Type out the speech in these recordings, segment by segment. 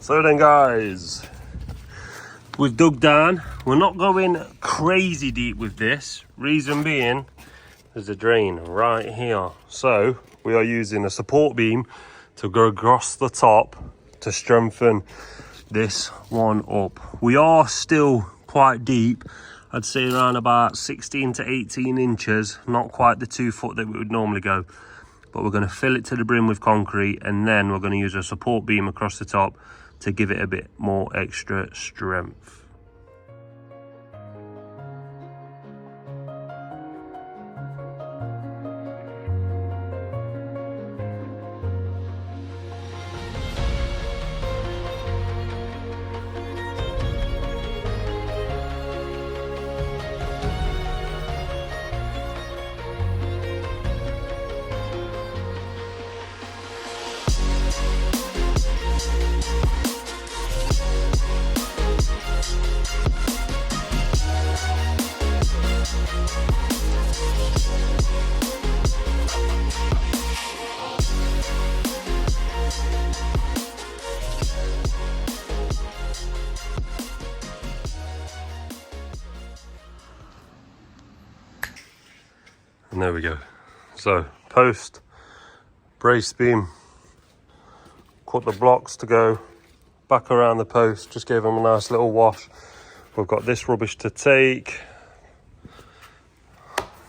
So then guys, we've dug down. We're not going crazy deep with this. Reason being, there's a drain right here. So we are using a support beam to go across the top to strengthen this one up. We are still quite deep. I'd say around about 16 to 18 inches, not quite the 2 foot that we would normally go. But we're going to fill it to the brim with concrete, and then we're going to use a support beam across the top to give it a bit more extra strength. And there we go. So post, brace beam, cut the blocks to go back around the post, just gave them a nice little wash. We've got this rubbish to take.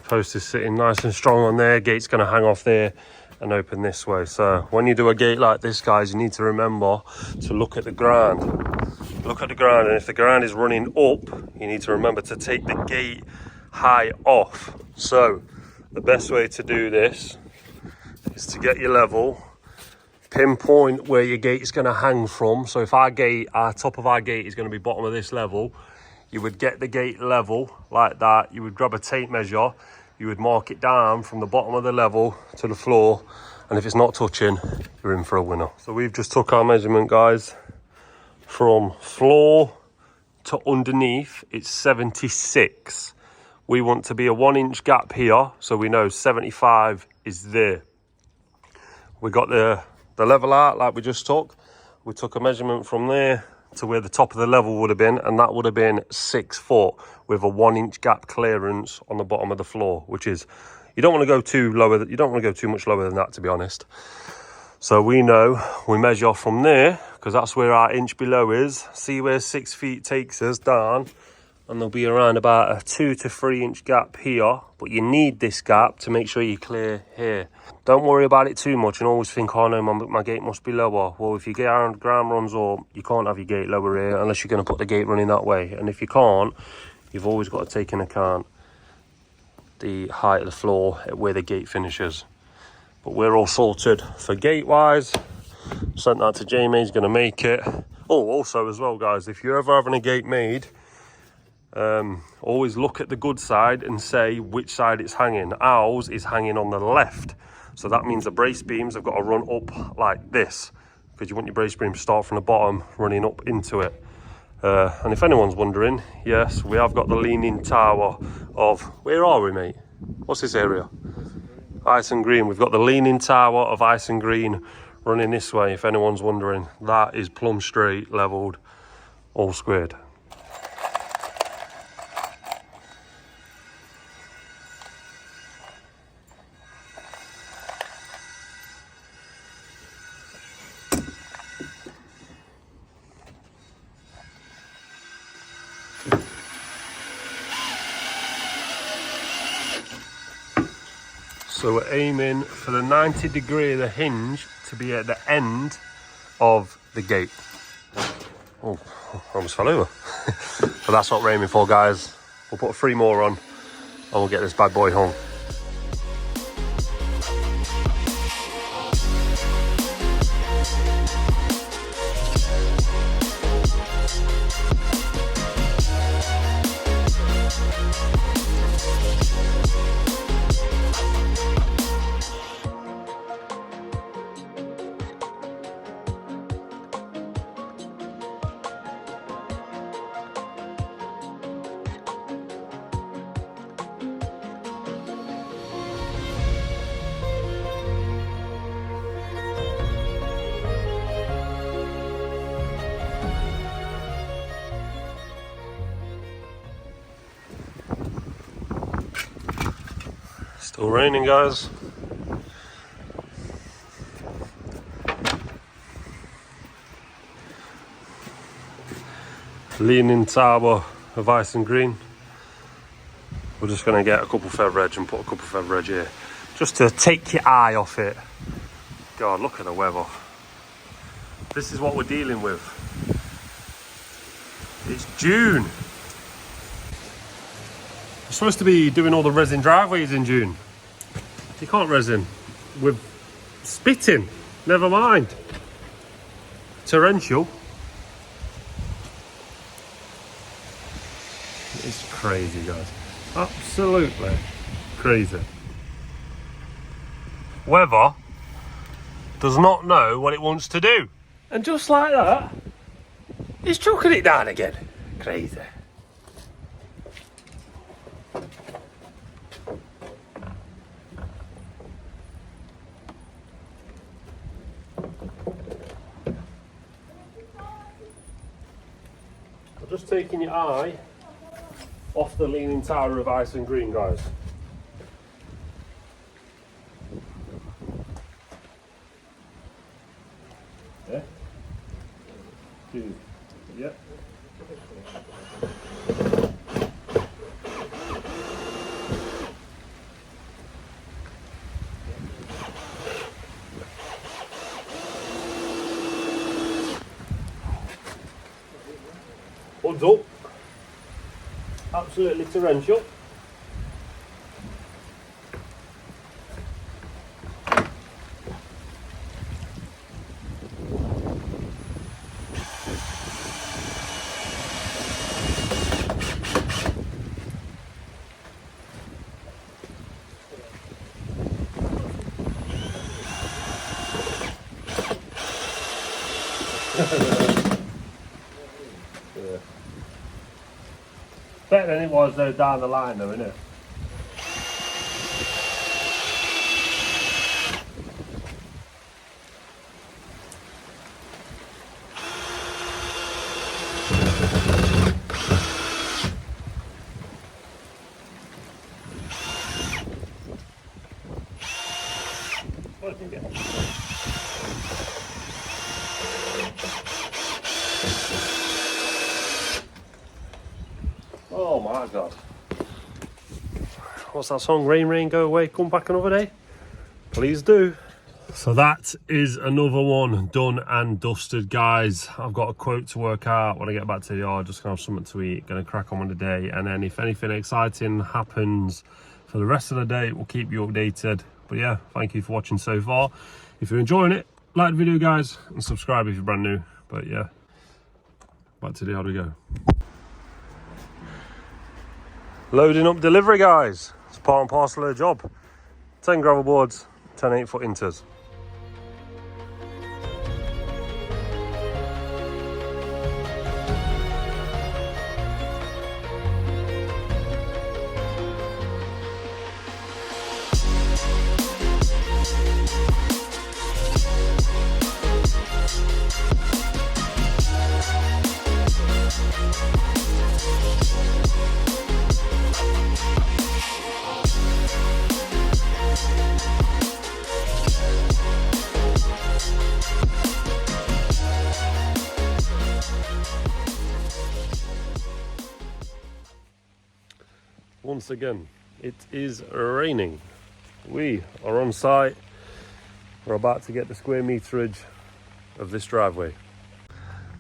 Post is sitting nice and strong on there, gate's going to hang off there and open this way. So when you do a gate like this, guys, you need to remember to look at the ground. Look at the ground, and if the ground is running up, you need to remember to take the gate high off. So the best way to do this is to get your level, pinpoint where your gate is going to hang from. So if our top of our gate is going to be bottom of this level, you would get the gate level like that. You would grab a tape measure, you would mark it down from the bottom of the level to the floor, and if it's not touching, you're in for a winner. So we've just took our measurement, guys, from floor to underneath. It's 76. We want to be a 1 inch gap here, so we know 75 is there. We got the level out like we just took. We took a measurement from there to where the top of the level would have been, and that would have been 6 foot with a 1 inch gap clearance on the bottom of the floor, which is, you don't want to go too lower, you don't want to go too much lower than that, to be honest. So we know, we measure from there, because that's where our inch below is. See where 6 feet takes us down, and there'll be around about a 2 to 3 inch gap here, but you need this gap to make sure you clear here. Don't worry about it too much and always think, oh no, my gate must be lower. Well, if your ground runs up, you can't have your gate lower here unless you're going to put the gate running that way. And if you can't, you've always got to take into account the height of the floor at where the gate finishes. But we're all sorted for gate wise. Sent that to Jamie, he's going to make it. Oh, also as well, guys, if you're ever having a gate made, always look at the good side and say which side it's hanging. Ours is hanging on the left, so that means the brace beams have got to run up like this, because you want your brace beam to start from the bottom running up into it. And if anyone's wondering, yes, we have got the leaning tower of, where are we, mate? What's this area? Ice and Green. We've got the leaning tower of Ice and Green running this way, if anyone's wondering. That is plumb straight, leveled, all squared. So we're aiming for the 90 degree of the hinge to be at the end of the gate. Oh, I almost fell over. But that's what we're aiming for, guys. We'll put 3 more on and we'll get this bad boy home. Still raining, guys. Leaning tower of ice and green. We're just going to get a couple feather edge and put a couple feather edge here, just to take your eye off it. God, look at the weather. This is what we're dealing with. It's June. We're supposed to be doing all the resin driveways in June. You can't resin with spitting. Never mind. Torrential. It's crazy, guys. Absolutely crazy. Weather does not know what it wants to do. And just like that, it's chucking it down again. Crazy. I'm just taking your eye off the leaning tower of ice and green, guys. Yeah. Two. Yeah. Odds up. Absolutely torrential. Yeah. Better than it was though down the line though, isn't it? Oh my God. What's that song? Rain, rain, go away, come back another day? Please do. So that is another one done and dusted, guys. I've got a quote to work out when I get back to the yard. Just gonna have something to eat, gonna crack on with the day, and then if anything exciting happens for the rest of the day, we'll keep you updated. But yeah, thank you for watching so far. If you're enjoying it, like the video, guys, and subscribe if you're brand new. But yeah, back to the yard we go. Loading up delivery, guys. It's part and parcel of the job. 10 gravel boards, 10 8-foot inters. Once again, it is raining. We are on site. We're about to get the square meterage of this driveway.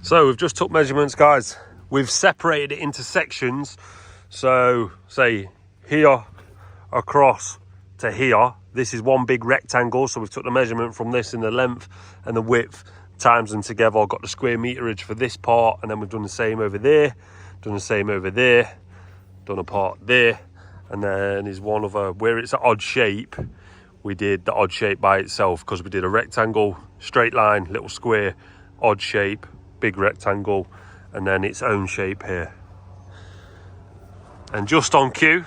So we've just took measurements, guys. We've separated it into sections. So say here across to here, this is one big rectangle. So we've took the measurement from this in the length and the width, times them together, got the square meterage for this part, and then we've done the same over there, done the same over there, done a part there, and then is one other where it's an odd shape. We did the odd shape by itself because we did a rectangle, straight line, little square, odd shape, big rectangle, and then its own shape here. And just on cue,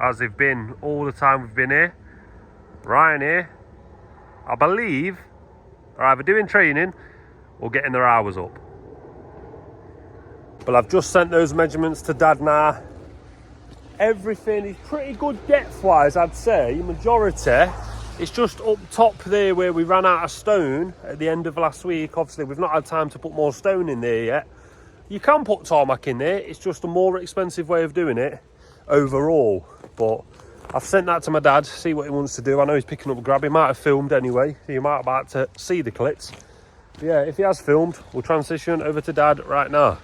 as they've been all the time we've been here, Ryan here, I believe are either doing training or getting their hours up. But I've just sent those measurements to Dad now. Everything is pretty good depth wise, I'd say. Majority. It's just up top there where we ran out of stone at the end of last week. Obviously, we've not had time to put more stone in there yet. You can put tarmac in there. It's just a more expensive way of doing it overall. But I've sent that to my dad, see what he wants to do. I know he's picking up grab. He might have filmed anyway. So you might be about to see the clips. But yeah, if he has filmed, we'll transition over to dad right now.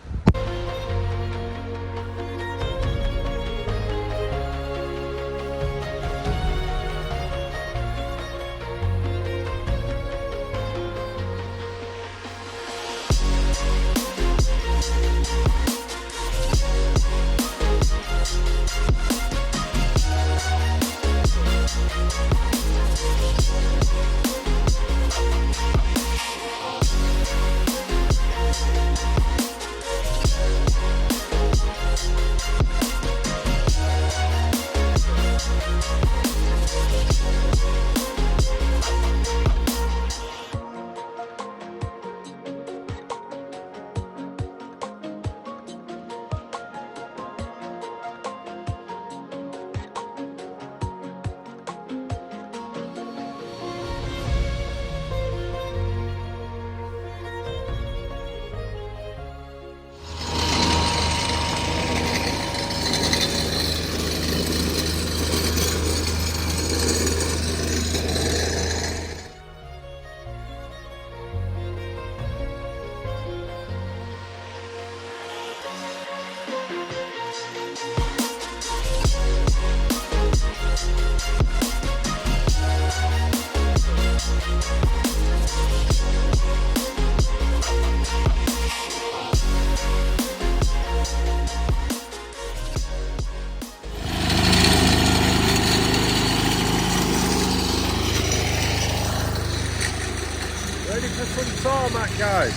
Ready for some tarmac, guys.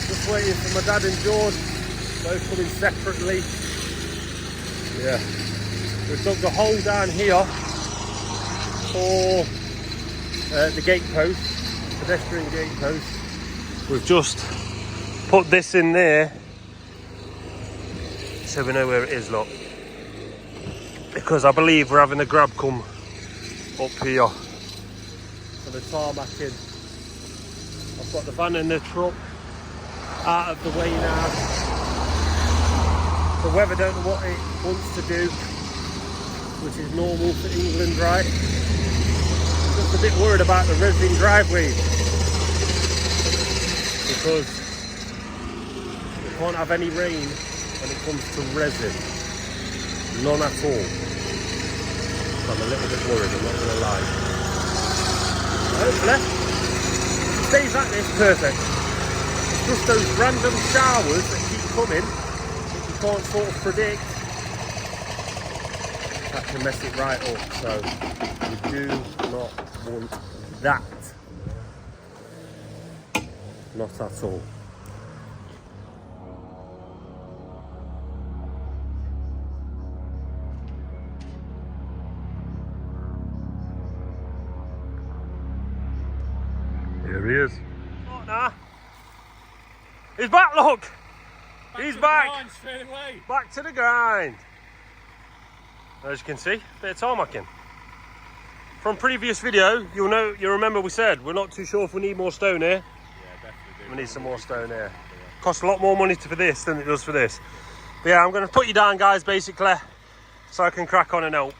Just waiting for my dad and George, both coming separately. Yeah, we've dug the hole down here for the gate post, pedestrian gate post. We've just put this in there so we know where it is, look. Because I believe we're having the grab come up here. For the tarmac in. I've got the van and the truck out of the way now. The weather don't know what it wants to do, which is normal for England, right? Just a bit worried about the resin driveways because we can't have any rain when it comes to resin. None at all. So I'm a little bit worried, I'm not going to lie. Hopefully, if it stays like this, perfect. It's just those random showers that keep coming that you can't sort of predict that can mess it right up. So we do not want that. Not at all. Here he is. Not now. He's back, look. He's back. Straight away. Back to the grind. As you can see, bit of tarmacking. From previous video, you'll remember we said we're not too sure if we need more stone here. Yeah, definitely. We need some more stone here. Costs a lot more money for this than it does for this. But yeah, I'm going to put you down, guys, basically, so I can crack on and help.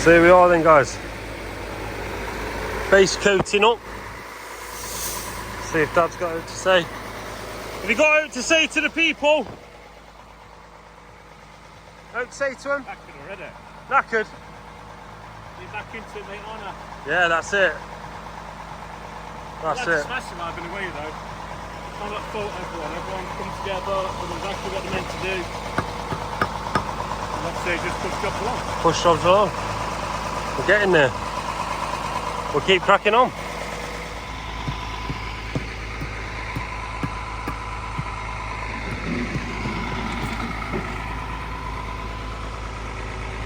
So here we are then, guys. Base coating up. See if Dad's got anything to say. Have you got anything to say to the people? Anything to say to them? Knackered already. Knackered? You're back into it, mate, aren't you? Yeah, that's it. That's it. Smash them in a way though. Can't let fault everyone. Everyone comes together and does exactly what they're meant to do. And let's say just push jobs along. Push jobs along. We're getting there. We'll keep cracking on.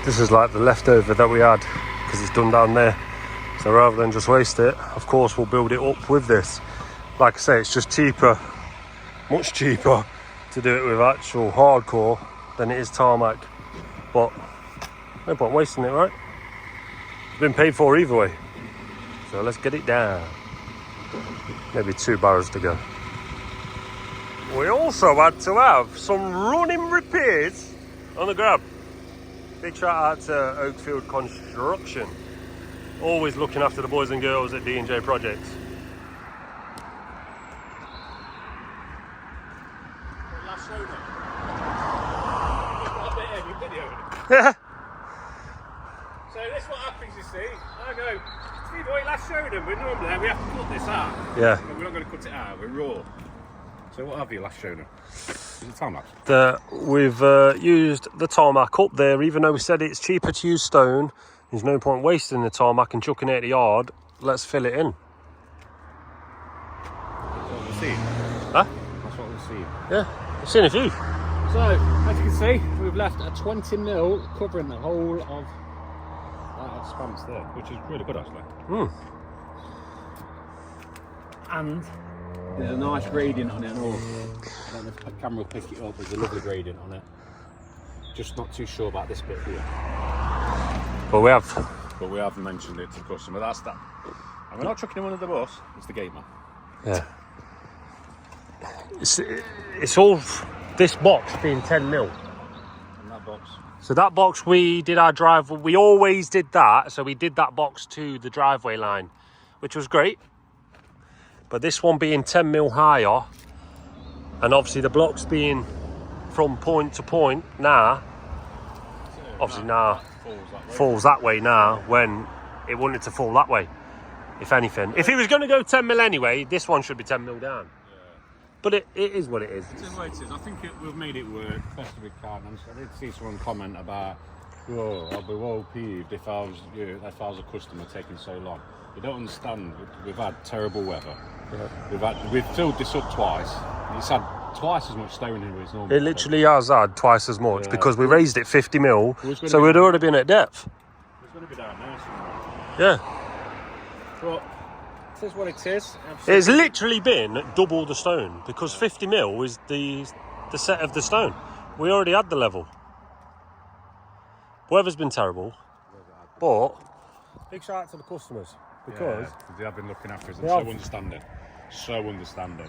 This is like the leftover that we had because it's done down there. So rather than just waste it, of course we'll build it up with this. Like I say, it's just cheaper, much cheaper to do it with actual hardcore than it is tarmac. But no point wasting it, right? It's been paid for either way. So let's get it down. Maybe 2 barrels to go. We also had to have some running repairs on the grab. Big shout out to Oakfield Construction. Always looking after the boys and girls at D&J Projects. Yeah. So this is what happens, you see. I go, Steve, what you last showed them, but normally we have to cut this out. Yeah. But we're not going to cut it out, we're raw. So what have you last shown them? Is it tarmac? We've used the tarmac up there, even though we said it's cheaper to use stone. There's no point wasting the tarmac and chucking it at the yard. Let's fill it in. That's what we're seeing. Huh? That's what we're seeing. Yeah, I've seen a few. So, as you can see, we've left a 20 mil covering the whole of that expanse there, which is really good actually. And there's a nice gradient on it and all. I don't know if the camera will pick it up, there's a lovely gradient on it. Just not too sure about this bit here. But we have mentioned it to the customer, that's that. And we're not chucking him under the bus, it's the gate man. Yeah. It's all this box being 10 mil. And that box. So that box we did our driveway, we always did that. So we did that box to the driveway line, which was great. But this one being 10 mil higher, and obviously the blocks being from point to point now, obviously now falls that way now, when it wanted to fall that way, if anything. If it was going to go 10 mil anyway, this one should be 10 mil down. But it is what it is. It is what it is. I think we've made it work, best we can. And I did see someone comment about, "Whoa, I'll be well peeved if I was you, if I was a customer taking so long." You don't understand. We've had terrible weather. Yeah. We've filled this up twice. It's had twice as much stone in it as normal. It literally has had twice as much because we raised it 50 mil, so we'd already been at depth. It's going to be down there somewhere. Yeah. But it is what it is. It's literally been double the stone because 50 mil is the set of the stone. We already had the level. Weather's been terrible, but big shout out to the customers because they have been looking after us and so understanding,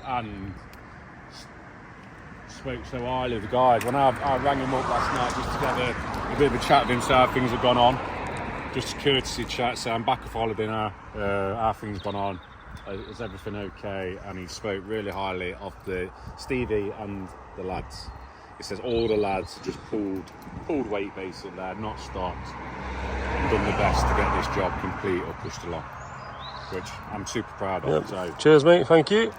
and spoke so highly of the guys. When I rang him up last night just to get a bit of a chat with him, so how things have gone on. Just a courtesy chat, so I'm back off holiday now, how things gone on, is everything okay? And he spoke really highly of the Stevie and the lads. He says all the lads just pulled weight basically, they're not stopped and done the best to get this job complete or pushed along, which I'm super proud of. Yep. So, cheers mate, thank you.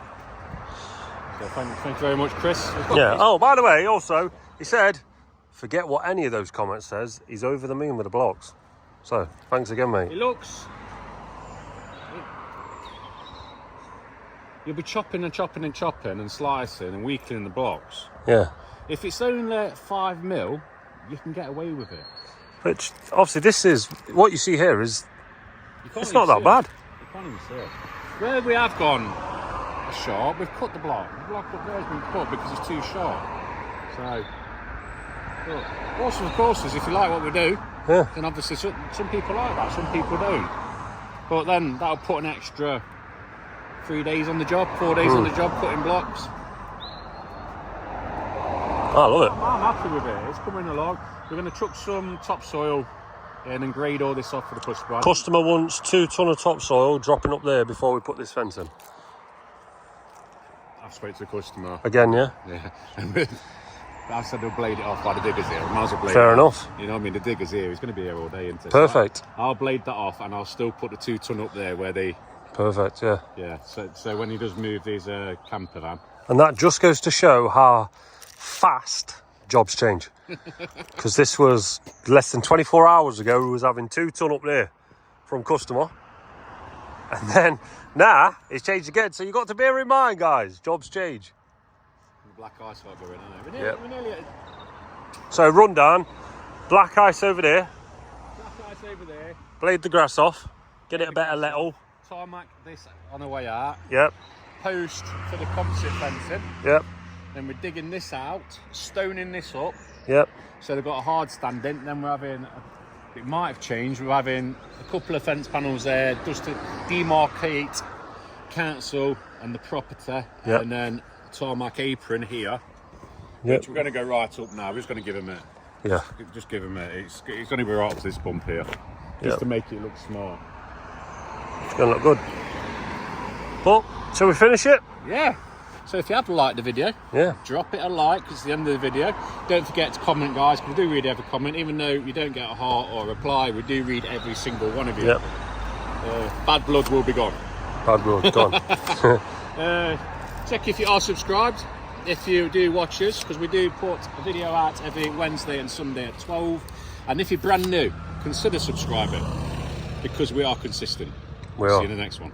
So thank you very much, Chris. Yeah, oh by the way, also, he said, forget what any of those comments says, he's over the moon with the blocks. So, thanks again, mate. It looks... You'll be chopping and chopping and chopping and slicing and weakening the blocks. Yeah. If it's only 5 mil, you can get away with it. Which, obviously, this is... What you see here is... It's not that bad. You can't even see it. Where we have gone short, we've cut the block. The block up there has been cut because it's too short. So... Look, also, of course, if you like what we do, then obviously some people like that, some people don't. But then that'll put an extra 3 days on the job, 4 days on the job, cutting blocks. I love it. I'm happy with it, it's coming along. We're going to chuck some topsoil and then grade all this off for the customer. Customer wants 2 ton of topsoil dropping up there before we put this fence in. I've spoke to the customer. Again, yeah? Yeah. I said they'll blade it off by the diggers here. I might as well blade Fair it enough. off. You know what I mean? The digger's here. He's going to be here all day, isn't he? Perfect. So I'll blade that off and I'll still put the 2 ton up there where they... Perfect, yeah. Yeah, so when he does move his camper van. And that just goes to show how fast jobs change. Because this was less than 24 hours ago, we was having 2 ton up there from customer. And then now it's changed again. So you've got to bear in mind, guys, jobs change. Black ice will go in, isn't it? Yep. We're nearly at... So rundown, black ice over there, Black ice over there. blade the grass off, get it a better level. Tarmac this on the way out. Yep, Post for the composite fencing. yep, Then we're digging this out, stoning this up. yep, So they've got a hard stand in. Then we're having, it might have changed, we're having a couple of fence panels there just to demarcate council and the property. Yep. And then a tarmac apron here. yep, Which we're going to go right up now. We're just going to give him it. yeah. Just give him it. It's going to be right up to this bump here. Just Yep. to make it look smart. It's going to look good. But, shall we finish it? Yeah. So if you have liked the video, Yeah. drop it a like, because it's the end of the video. Don't forget to comment, guys, because we do read every comment. Even though you don't get a heart or a reply, we do read every single one of you. Yep. Bad blood will be gone. Bad road, gone. Check if you are subscribed, if you do watch us, because we do put a video out every Wednesday and Sunday at 12. And if you're brand new, consider subscribing, because we are consistent. We See are. you in the next one.